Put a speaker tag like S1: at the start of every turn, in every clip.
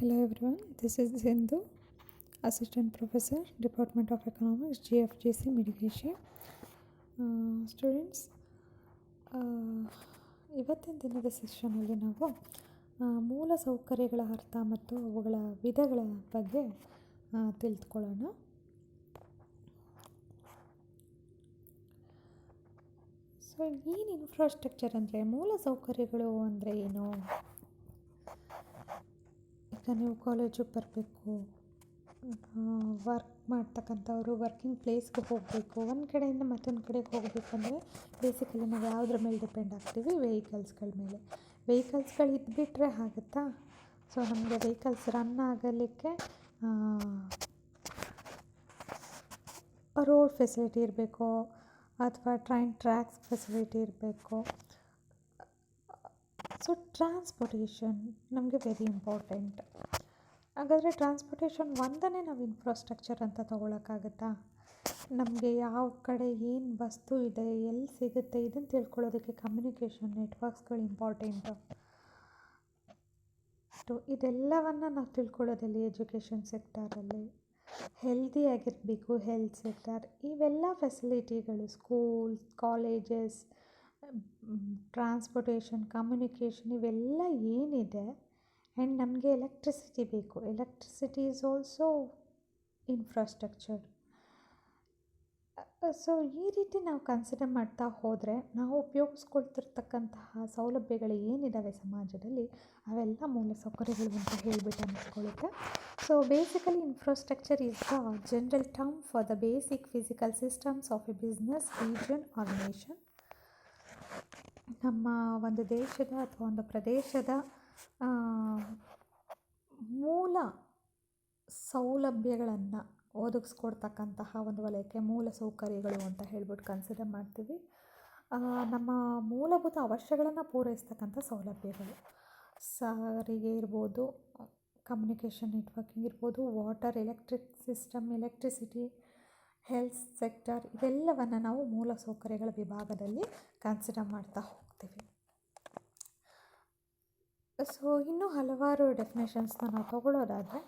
S1: Hello everyone, this is Sindhu, Assistant Professor, Department of Economics, GFGC Mitigation. Students, ಇವತ್ತಿನ ದಿನದ ಸೆಷನಲ್ಲಿ ನಾವು ಮೂಲ ಸೌಕರ್ಯಗಳ ಅರ್ಥ ಮತ್ತು ಅವುಗಳ ವಿಧಗಳ ಬಗ್ಗೆ ತಿಳಿದುಕೊಳ್ಳೋಣ. ಸೊ ಏನು ಇನ್ಫ್ರಾಸ್ಟ್ರಕ್ಚರ್ ಅಂದರೆ, ಮೂಲ ಸೌಕರ್ಯಗಳು ಅಂದರೆ ಏನು? ಈಗ ನೀವು ಕಾಲೇಜಿಗೆ ಬರಬೇಕು, ವರ್ಕ್ ಮಾಡ್ತಕ್ಕಂಥವ್ರು ವರ್ಕಿಂಗ್ ಪ್ಲೇಸ್ಗೆ ಹೋಗಬೇಕು, ಒಂದು ಕಡೆಯಿಂದ ಮತ್ತೊಂದು ಕಡೆಗೆ ಹೋಗಬೇಕಂದ್ರೆ ಬೇಸಿಕಲಿ ನಾವು ಯಾವುದ್ರ ಮೇಲೆ ಡಿಪೆಂಡ್ ಆಗ್ತೀವಿ? ವೆಹಿಕಲ್ಸ್ಗಳ ಮೇಲೆ. ವೆಹಿಕಲ್ಸ್ಗಳು ಇದ್ಬಿಟ್ರೆ ಆಗುತ್ತಾ? ಸೊ ನಮಗೆ ವೆಹಿಕಲ್ಸ್ ರನ್ ಆಗಲಿಕ್ಕೆ ರೋಡ್ ಫೆಸಿಲಿಟಿ ಇರಬೇಕು, ಅಥವಾ ಟ್ರೈನ್ ಟ್ರ್ಯಾಕ್ಸ್ ಫೆಸಿಲಿಟಿ ಇರಬೇಕು. ಸೊ ಟ್ರಾನ್ಸ್ಪೋರ್ಟೇಷನ್ ನಮಗೆ ವೆರಿ ಇಂಪಾರ್ಟೆಂಟ್. ಹಾಗಾದರೆ ಟ್ರಾನ್ಸ್ಪೋರ್ಟೇಷನ್ ಒಂದನ್ನೇ ನಾವು ಇನ್ಫ್ರಾಸ್ಟ್ರಕ್ಚರ್ ಅಂತ ತೊಗೊಳಕ್ಕಾಗತ್ತಾ? ನಮಗೆ ಯಾವ ಕಡೆ ಏನು ವಸ್ತು ಇದೆ, ಎಲ್ಲಿ ಸಿಗುತ್ತೆ, ಇದನ್ನು ತಿಳ್ಕೊಳ್ಳೋದಕ್ಕೆ ಕಮ್ಯುನಿಕೇಷನ್ ನೆಟ್ವರ್ಕ್ಸ್ಗಳು ಇಂಪಾರ್ಟೆಂಟು. ಇದೆಲ್ಲವನ್ನು ನಾವು ತಿಳ್ಕೊಳ್ಳೋದಲ್ಲಿ ಎಜುಕೇಷನ್ ಸೆಕ್ಟರಲ್ಲಿ ಹೆಲ್ದಿಯಾಗಿರಬೇಕು. ಹೆಲ್ತ್ ಸೆಕ್ಟರ್, ಇವೆಲ್ಲ ಫೆಸಿಲಿಟಿಗಳು, ಸ್ಕೂಲ್ಸ್, ಕಾಲೇಜಸ್, ಟ್ರಾನ್ಸ್ಪೋರ್ಟೇಷನ್, ಕಮ್ಯುನಿಕೇಷನ್, ಇವೆಲ್ಲ ಏನಿದೆ. ಆ್ಯಂಡ್ ನಮಗೆ ಎಲೆಕ್ಟ್ರಿಸಿಟಿ ಬೇಕು. Electricity is also infrastructure. So ಈ ರೀತಿ ನಾವು ಕನ್ಸಿಡರ್ ಮಾಡ್ತಾ ಹೋದರೆ ನಾವು ಉಪಯೋಗಿಸ್ಕೊಳ್ತಿರ್ತಕ್ಕಂತಹ ಸೌಲಭ್ಯಗಳು ಏನಿದ್ದಾವೆ ಸಮಾಜದಲ್ಲಿ, ಅವೆಲ್ಲ ಮೂಲ ಸೌಕರ್ಯಗಳು ಅಂತ ಹೇಳಿಬಿಟ್ಟು ಅನ್ನಿಸ್ಕೊಳ್ಳುತ್ತೆ. So basically infrastructure is the general term for the basic physical systems of a business, region or nation. ನಮ್ಮ ಒಂದು ದೇಶದ ಅಥವಾ ಒಂದು ಪ್ರದೇಶದ ಮೂಲ ಸೌಲಭ್ಯಗಳನ್ನು ಒದಗಿಸ್ಕೊಡ್ತಕ್ಕಂತಹ ಒಂದು ವಲಯಕ್ಕೆ ಮೂಲ ಸೌಕರ್ಯಗಳು ಅಂತ ಹೇಳ್ಬಿಟ್ಟು ಕನ್ಸಿಡರ್ ಮಾಡ್ತೀವಿ. ನಮ್ಮ ಮೂಲಭೂತ ಅವಶ್ಯಗಳನ್ನು ಪೂರೈಸ್ತಕ್ಕಂಥ ಸೌಲಭ್ಯಗಳು, ಸಾರಿಗೆ ಇರ್ಬೋದು, ಕಮ್ಯುನಿಕೇಷನ್ ನೆಟ್ವರ್ಕಿಂಗ್ ಇರ್ಬೋದು, water, electric system, electricity, health sector, ಇವೆಲ್ಲವನ್ನು ನಾವು ಮೂಲ ಸೌಕರ್ಯಗಳ ವಿಭಾಗದಲ್ಲಿ ಕನ್ಸಿಡರ್ ಮಾಡ್ತಾ ಹೋಗ್ತೀವಿ. ಸೊ ಇನ್ನೂ ಹಲವಾರು ಡೆಫಿನೇಷನ್ಸ್ನ ನಾವು ತಗೊಳ್ಳೋದಾದರೆ,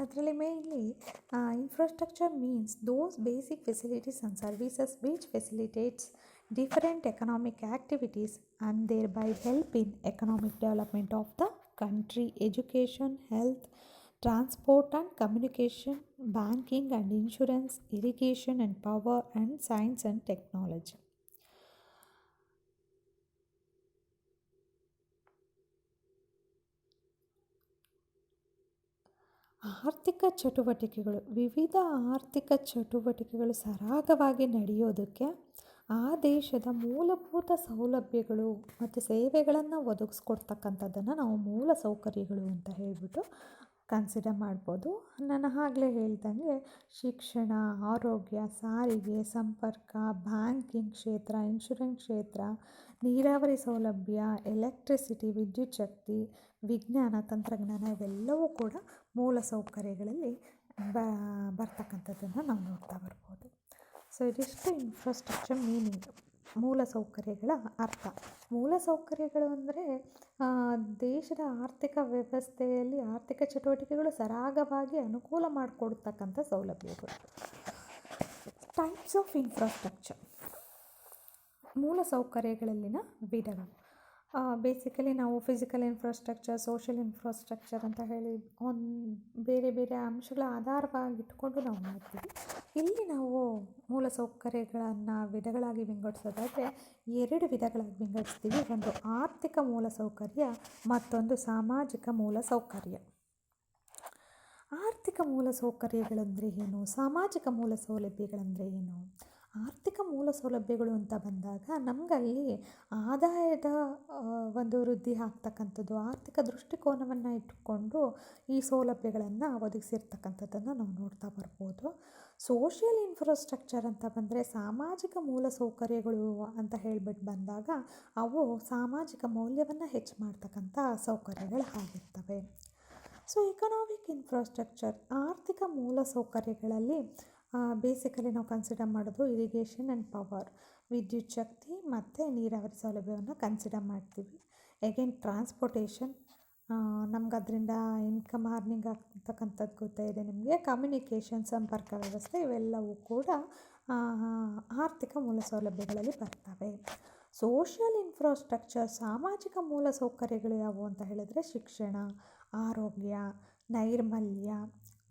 S1: ಅದರಲ್ಲಿ mainly infrastructure means those basic facilities and services which facilitates different economic activities and thereby help in economic development of the country, education, health, transport and communication, banking and insurance, irrigation and power, and science and technology. ಆರ್ಥಿಕ ಚಟುವಟಿಕೆಗಳು, ವಿವಿಧ ಆರ್ಥಿಕ ಚಟುವಟಿಕೆಗಳು ಸರಾಗವಾಗಿ ನಡೆಯೋದಕ್ಕೆ ಆ ದೇಶದ ಮೂಲಭೂತ ಸೌಲಭ್ಯಗಳು ಮತ್ತು ಸೇವೆಗಳನ್ನು ಒದಗಿಸ್ಕೊಡ್ತಕ್ಕಂಥದ್ದನ್ನು ನಾವು ಮೂಲ ಸೌಕರ್ಯಗಳು ಅಂತ ಹೇಳಿಬಿಟ್ಟು ಕನ್ಸಿಡರ್ ಮಾಡ್ಬೋದು. ನಾನು ಆಗಲೇ ಹೇಳ್ದಂಗೆ ಶಿಕ್ಷಣ, ಆರೋಗ್ಯ, ಸಾರಿಗೆ, ಸಂಪರ್ಕ, ಬ್ಯಾಂಕಿಂಗ್ ಕ್ಷೇತ್ರ, ಇನ್ಶೂರೆನ್ಸ್ ಕ್ಷೇತ್ರ, ನೀರಾವರಿ ಸೌಲಭ್ಯ, ಎಲೆಕ್ಟ್ರಿಸಿಟಿ, ವಿದ್ಯುತ್ ಶಕ್ತಿ, ವಿಜ್ಞಾನ, ತಂತ್ರಜ್ಞಾನ, ಇವೆಲ್ಲವೂ ಕೂಡ ಮೂಲ ಸೌಕರ್ಯಗಳಲ್ಲಿ ಬರ್ತಕ್ಕಂಥದ್ದನ್ನು ನಾವು ನೋಡ್ತಾ ಬರ್ಬೋದು. ಸೊ ಇದಿಷ್ಟು ಇನ್ಫ್ರಾಸ್ಟ್ರಕ್ಚರ್ ಮೀನಿಂಗ್, ಮೂಲ ಸೌಕರ್ಯಗಳ ಅರ್ಥ. ಮೂಲ ಸೌಕರ್ಯಗಳು ಅಂದರೆ ದೇಶದ ಆರ್ಥಿಕ ವ್ಯವಸ್ಥೆಯಲ್ಲಿ ಆರ್ಥಿಕ ಚಟುವಟಿಕೆಗಳು ಸರಾಗವಾಗಿ ಅನುಕೂಲ ಮಾಡಿಕೊಡ್ತಕ್ಕಂಥ ಸೌಲಭ್ಯಗಳು. ಟೈಪ್ಸ್ ಆಫ್ ಇನ್ಫ್ರಾಸ್ಟ್ರಕ್ಚರ್, ಮೂಲ ಸೌಕರ್ಯಗಳಲ್ಲಿನ ವಿಧಗಳು. ಬೇಸಿಕಲಿ ನಾವು ಫಿಸಿಕಲ್ ಇನ್ಫ್ರಾಸ್ಟ್ರಕ್ಚರ್, ಸೋಷಿಯಲ್ ಇನ್ಫ್ರಾಸ್ಟ್ರಕ್ಚರ್ ಅಂತ ಹೇಳಿ ಬೇರೆ ಬೇರೆ ಅಂಶಗಳ ಆಧಾರವಾಗಿಟ್ಕೊಂಡು ನಾವು ಮಾಡ್ತೀವಿ. ಇಲ್ಲಿ ನಾವು ಮೂಲ ಸೌಕರ್ಯಗಳನ್ನು ವಿಧಗಳಾಗಿ ವಿಂಗಡಿಸೋದಾದರೆ 2 ವಿಧಗಳಾಗಿ ವಿಂಗಡಿಸ್ತೀವಿ. ಒಂದು ಆರ್ಥಿಕ ಮೂಲ ಸೌಕರ್ಯ, ಮತ್ತೊಂದು ಸಾಮಾಜಿಕ ಮೂಲ ಸೌಕರ್ಯ. ಆರ್ಥಿಕ ಮೂಲ ಸೌಕರ್ಯಗಳಂದರೆ ಏನು? ಸಾಮಾಜಿಕ ಮೂಲ ಸೌಲಭ್ಯಗಳಂದರೆ ಏನು? ಆರ್ಥಿಕ ಮೂಲ ಸೌಲಭ್ಯಗಳು ಅಂತ ಬಂದಾಗ ನಮಗಲ್ಲಿ ಆದಾಯದ ಒಂದು ವೃದ್ಧಿ ಆಗ್ತಕ್ಕಂಥದ್ದು, ಆರ್ಥಿಕ ದೃಷ್ಟಿಕೋನವನ್ನು ಇಟ್ಟುಕೊಂಡು ಈ ಸೌಲಭ್ಯಗಳನ್ನು ಒದಗಿಸಿರ್ತಕ್ಕಂಥದ್ದನ್ನು ನಾವು ನೋಡ್ತಾ ಬರ್ಬೋದು. ಸೋಷಿಯಲ್ ಇನ್ಫ್ರಾಸ್ಟ್ರಕ್ಚರ್ ಅಂತ ಬಂದರೆ ಸಾಮಾಜಿಕ ಮೂಲ ಸೌಕರ್ಯಗಳು ಅಂತ ಹೇಳ್ಬಿಟ್ಟು ಬಂದಾಗ ಅವು ಸಾಮಾಜಿಕ ಮೌಲ್ಯವನ್ನು ಹೆಚ್ಚು ಮಾಡ್ತಕ್ಕಂಥ ಸೌಕರ್ಯಗಳು ಆಗಿರ್ತವೆ. ಸೊ ಎಕನಾಮಿಕ್ ಇನ್ಫ್ರಾಸ್ಟ್ರಕ್ಚರ್, ಆರ್ಥಿಕ ಮೂಲ ಸೌಕರ್ಯಗಳಲ್ಲಿ ಬೇಸಿಕಲಿ ನಾವು ಕನ್ಸಿಡರ್ ಮಾಡೋದು ಇರಿಗೇಷನ್ ಆ್ಯಂಡ್ ಪವರ್, ವಿದ್ಯುತ್ ಶಕ್ತಿ ಮತ್ತು ನೀರಾವರಿ ಸೌಲಭ್ಯವನ್ನು ಕನ್ಸಿಡರ್ ಮಾಡ್ತೀವಿ. ಅಗೇನ್ ಟ್ರಾನ್ಸ್ಪೋರ್ಟೇಷನ್, ನಮ್ಗೆ ಅದರಿಂದ ಇನ್ಕಮ್ ಅರ್ನಿಂಗ್ ಆಗ್ತಕ್ಕಂಥದ್ದು ಗೊತ್ತೇ ಇದೆ ನಿಮಗೆ. ಕಮ್ಯುನಿಕೇಷನ್, ಸಂಪರ್ಕ ವ್ಯವಸ್ಥೆ ಇವೆಲ್ಲವೂ ಕೂಡ ಆರ್ಥಿಕ ಮೂಲ ಸೌಲಭ್ಯಗಳಲ್ಲಿ ಬರ್ತವೆ. ಸೋಷಿಯಲ್ ಇನ್ಫ್ರಾಸ್ಟ್ರಕ್ಚರ್, ಸಾಮಾಜಿಕ ಮೂಲ ಸೌಕರ್ಯಗಳು ಯಾವುವು ಅಂತ ಹೇಳಿದರೆ ಶಿಕ್ಷಣ, ಆರೋಗ್ಯ, ನೈರ್ಮಲ್ಯ,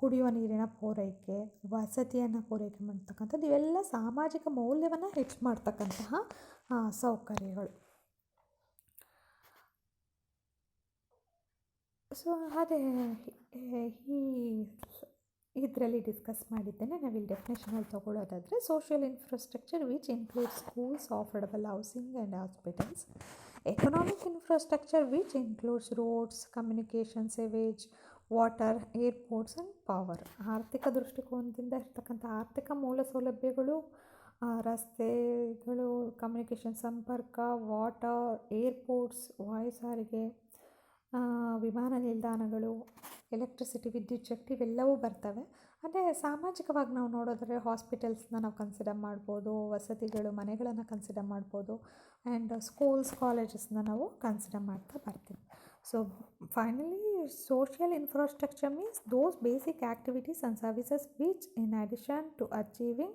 S1: ಕುಡಿಯುವ ನೀರಿನ ಪೂರೈಕೆ, ವಸತಿಯನ್ನು ಪೂರೈಕೆ ಮಾಡ್ತಕ್ಕಂಥದ್ದು ಇವೆಲ್ಲ ಸಾಮಾಜಿಕ ಮೌಲ್ಯವನ್ನು ಹೆಚ್ಚು ಮಾಡ್ತಕ್ಕಂತಹ ಸೌಕರ್ಯಗಳು. ಸೊ ಅದೇ ಈ ಇದರಲ್ಲಿ ಡಿಸ್ಕಸ್ ಮಾಡಿದ್ದೇನೆ. ನಾವಿಲ್ಲಿ ಡೆಫಿನೇಷನಲ್ಲಿ ತೊಗೊಳ್ಳೋದಾದರೆ, social infrastructure which includes schools, affordable housing and hospitals. Economic infrastructure which includes roads, communication, sewage, water, airports and power. ಆರ್ಥಿಕ ದೃಷ್ಟಿಕೋನದಿಂದ ಇರ್ತಕ್ಕಂಥ ಆರ್ಥಿಕ ಮೂಲ ಸೌಲಭ್ಯಗಳು ರಸ್ತೆಗಳು, ಕಮ್ಯುನಿಕೇಷನ್ ಸಂಪರ್ಕ, ವಾಟರ್, ಏರ್ಪೋರ್ಟ್ಸ್ ವಾಯು ಸಾರಿಗೆ, ವಿಮಾನ ನಿಲ್ದಾಣಗಳು, ಎಲೆಕ್ಟ್ರಿಸಿಟಿ ವಿದ್ಯುತ್ ಶಕ್ತಿ ಇವೆಲ್ಲವೂ ಬರ್ತವೆ. ಅಂದರೆ ಸಾಮಾಜಿಕವಾಗಿ ನಾವು ನೋಡೋದಾದರೆ ಹಾಸ್ಪಿಟಲ್ಸ್ನ ನಾವು ಕನ್ಸಿಡರ್ ಮಾಡ್ಬೋದು, ವಸತಿಗಳು ಮನೆಗಳನ್ನು ಕನ್ಸಿಡರ್ ಮಾಡ್ಬೋದು, ಆ್ಯಂಡ್ ಸ್ಕೂಲ್ಸ್ ಕಾಲೇಜಸ್ನ ನಾವು ಕನ್ಸಿಡರ್ ಮಾಡ್ತಾ ಬರ್ತೀವಿ. So finally social infrastructure means those basic activities and services which in addition to achieving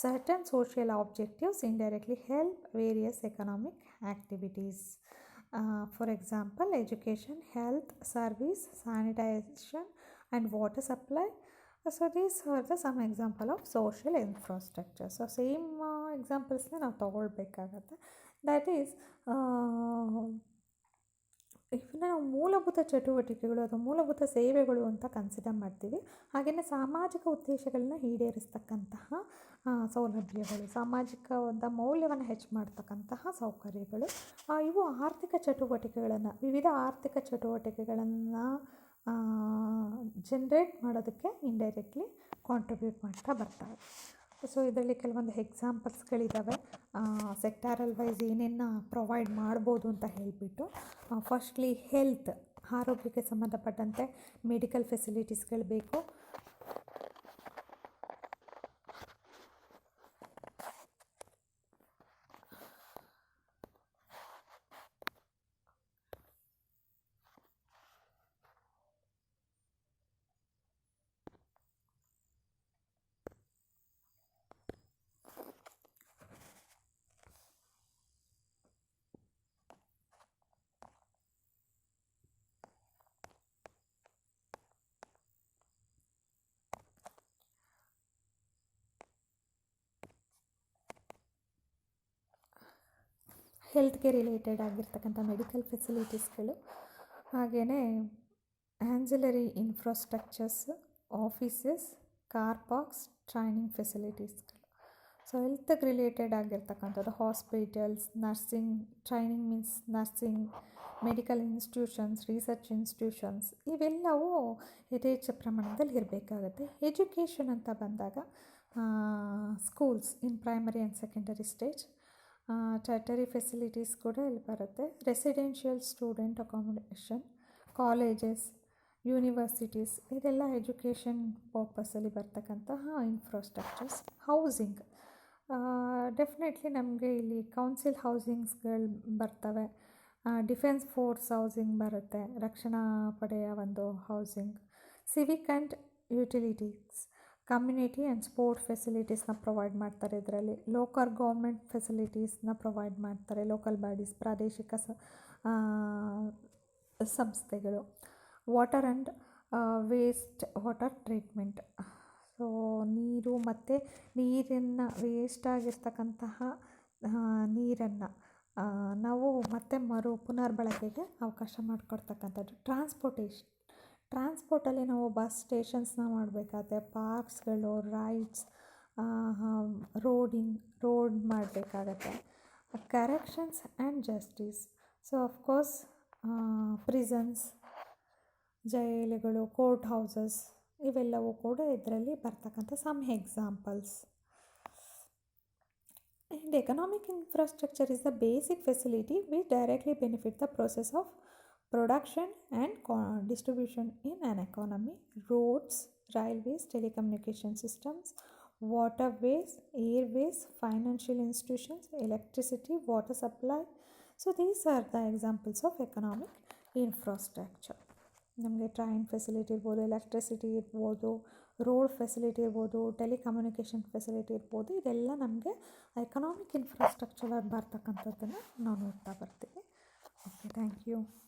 S1: certain social objectives indirectly help various economic activities. For example, education, health, service, sanitation and water supply. So these are the some example of social infrastructure. So same examples ನಾವು ತಗೊಳ್ಬೇಕಾಗತ್ತೆ. That is ಇವನ್ನ ನಾವು ಮೂಲಭೂತ ಚಟುವಟಿಕೆಗಳು ಅಥವಾ ಮೂಲಭೂತ ಸೇವೆಗಳು ಅಂತ consider ಮಾಡ್ತೀವಿ. ಹಾಗೆಯೇ ಸಾಮಾಜಿಕ ಉದ್ದೇಶಗಳನ್ನ ಈಡೇರಿಸ್ತಕ್ಕಂತಹ ಸೌಲಭ್ಯಗಳು, ಸಾಮಾಜಿಕ ಒಂದು ಮೌಲ್ಯವನ್ನು ಹೆಚ್ಚು ಮಾಡ್ತಕ್ಕಂತಹ ಸೌಕರ್ಯಗಳು. ಇವು ಆರ್ಥಿಕ ಚಟುವಟಿಕೆಗಳನ್ನು, ವಿವಿಧ ಆರ್ಥಿಕ ಚಟುವಟಿಕೆಗಳನ್ನು ಜನ್ರೇಟ್ ಮಾಡೋದಕ್ಕೆ ಇಂಡೈರೆಕ್ಟ್ಲಿ ಕಾಂಟ್ರಿಬ್ಯೂಟ್ ಮಾಡ್ತಾ ಬರ್ತಾರೆ. ಸೊ ಇದರಲ್ಲಿ ಕೆಲವೊಂದು ಎಕ್ಸಾಂಪಲ್ಸ್ಗಳಿದ್ದಾವೆ, ಸೆಕ್ಟಾರಲ್ ವೈಸ್ ಏನೇನು ಪ್ರೊವೈಡ್ ಮಾಡ್ಬೋದು ಅಂತ ಹೇಳಿಬಿಟ್ಟು. ಫಸ್ಟ್ಲಿ ಹೆಲ್ತ್, ಆರೋಗ್ಯಕ್ಕೆ ಸಂಬಂಧಪಟ್ಟಂತೆ ಮೆಡಿಕಲ್ ಫೆಸಿಲಿಟೀಸ್ಗಳು ಬೇಕು. ಹೆಲ್ತ್ಗೆ ರಿಲೇಟೆಡ್ ಆಗಿರ್ತಕ್ಕಂಥ ಮೆಡಿಕಲ್ ಫೆಸಿಲಿಟೀಸ್ಗಳು, ಹಾಗೆಯೇ ancillary infrastructures, offices, car parks, training ಫೆಸಿಲಿಟೀಸ್ಗಳು. ಸೊ ಹೆಲ್ತ್ಗೆ ರಿಲೇಟೆಡ್ ಆಗಿರ್ತಕ್ಕಂಥದ್ದು hospitals, nursing, training means nursing, medical institutions, research institutions ಇವೆಲ್ಲವೂ ಯಥೇಚ್ಛ ಪ್ರಮಾಣದಲ್ಲಿ ಇರಬೇಕಾಗತ್ತೆ. ಎಜುಕೇಷನ್ ಅಂತ ಬಂದಾಗ schools in primary and secondary stage, tertiary facilities ಕೂಡ ಇಲ್ಲಿ ಬರುತ್ತೆ. Residential student accommodation, colleges, universities ಇದೆಲ್ಲ ಎಜುಕೇಷನ್ ಪರ್ಪಸಲ್ಲಿ ಬರ್ತಕ್ಕಂತಹ ಇನ್ಫ್ರಾಸ್ಟ್ರಕ್ಚರ್ಸ್. ಹೌಸಿಂಗ್, ಡೆಫಿನೆಟ್ಲಿ ನಮಗೆ ಇಲ್ಲಿ ಕೌನ್ಸಿಲ್ ಹೌಸಿಂಗ್ಸ್ಗಳು ಬರ್ತವೆ, ಡಿಫೆನ್ಸ್ ಫೋರ್ಸ್ ಹೌಸಿಂಗ್ ಬರುತ್ತೆ, ರಕ್ಷಣಾ ಪಡೆಯ ಒಂದು housing. Civic and utilities, community and sport ಫೆಸಿಲಿಟೀಸ್ನ ಪ್ರೊವೈಡ್ ಮಾಡ್ತಾರೆ. ಇದರಲ್ಲಿ ಲೋಕಲ್ ಗೌರ್ಮೆಂಟ್ ಫೆಸಿಲಿಟೀಸ್ನ ಪ್ರೊವೈಡ್ ಮಾಡ್ತಾರೆ, ಲೋಕಲ್ ಬಾಡೀಸ್, ಪ್ರಾದೇಶಿಕ ಸಂಸ್ಥೆಗಳು. Water and waste water treatment, so ನೀರು ಮತ್ತು ನೀರನ್ನು ವೇಸ್ಟ್ ಆಗಿರ್ತಕ್ಕಂತಹ ನೀರನ್ನು ನಾವು ಮತ್ತೆ ಪುನರ್ಬಳಕೆಗೆ ಅವಕಾಶ ಮಾಡಿಕೊಡ್ತಕ್ಕಂಥದ್ದು. ಟ್ರಾನ್ಸ್ಪೋರ್ಟಲ್ಲಿ ನಾವು ಬಸ್ ಸ್ಟೇಷನ್ಸ್ನ ಮಾಡಬೇಕಾದ್ರೆ ಪಾರ್ಕ್ಸ್ಗಳು, ರೈಡ್ಸ್, ರೋಡ್ ಮಾಡಬೇಕಾಗತ್ತೆ. Corrections and justice, so of course prisons, ಜೈಲುಗಳು, ಕೋರ್ಟ್ ಹೌಸಸ್ ಇವೆಲ್ಲವೂ ಕೂಡ ಇದರಲ್ಲಿ ಬರ್ತಕ್ಕಂಥ some examples. And economic infrastructure is the basic facility which directly benefit the process of production and distribution in an economy. Roads, railways, telecommunication systems, waterways, airways, financial institutions, electricity, water supply. So these are the examples of economic infrastructure. ನಮಗೆ train facility ಇರ್ಬೋದು, electricity ಇರ್ಬೋದು, road facility ಇರ್ಬೋದು, telecommunication facility ಇರ್ಬೋದು, ಇದೆಲ್ಲ ನಮಗೆ economic infrastructure ಬರ್ತಕ್ಕಂಥದ್ದನ್ನು ನಾವು ನೋಡ್ತಾ ಬರ್ತೀವಿ. Okay, thank you.